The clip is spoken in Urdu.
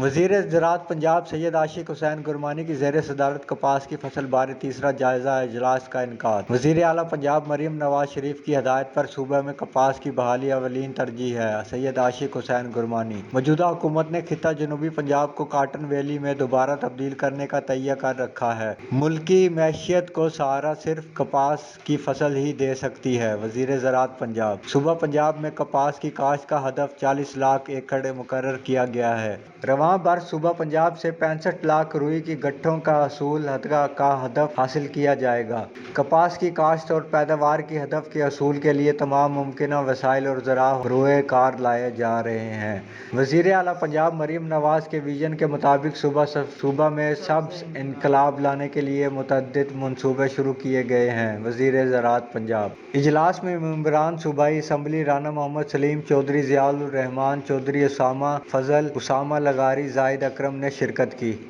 وزیر زراعت پنجاب سید عاشق حسین گرمانی کی زیر صدارت کپاس کی فصل بارے تیسرا جائزہ اجلاس کا انعقاد۔ وزیر اعلیٰ پنجاب مریم نواز شریف کی ہدایت پر صوبہ میں کپاس کی بحالی اولین ترجیح ہے: سید عاشق حسین گرمانی۔ موجودہ حکومت نے خطہ جنوبی پنجاب کو کاٹن ویلی میں دوبارہ تبدیل کرنے کا تہیہ کر رکھا ہے۔ ملکی معیشت کو سہارا صرف کپاس کی فصل ہی دے سکتی ہے: وزیر زراعت پنجاب۔ صوبہ پنجاب میں کپاس کی کاشت کا ہدف 40 لاکھ ایکڑ مقرر کیا گیا ہے۔ رواں برس صوبہ پنجاب سے 65 لاکھ روئی کی گٹھوں کا حصول کا ہدف حاصل کیا جائے گا۔ کپاس کی کاشت اور پیداوار کے ہدف کے حصول کے لیے تمام ممکنہ وسائل اور ذرائع بروئے کار لائے جا رہے ہیں۔ وزیر اعلیٰ پنجاب مریم نواز کے وژن کے مطابق صوبہ میں سبز انقلاب لانے کے لیے متعدد منصوبے شروع کیے گئے ہیں: وزیر زراعت پنجاب۔ اجلاس میں ممبران صوبائی اسمبلی رانا محمد سلیم چودھری، ضیاء الرحمان چودھری، اسامہ فضل، اسامہ لغاری، زاہد اکرم نے شرکت کی۔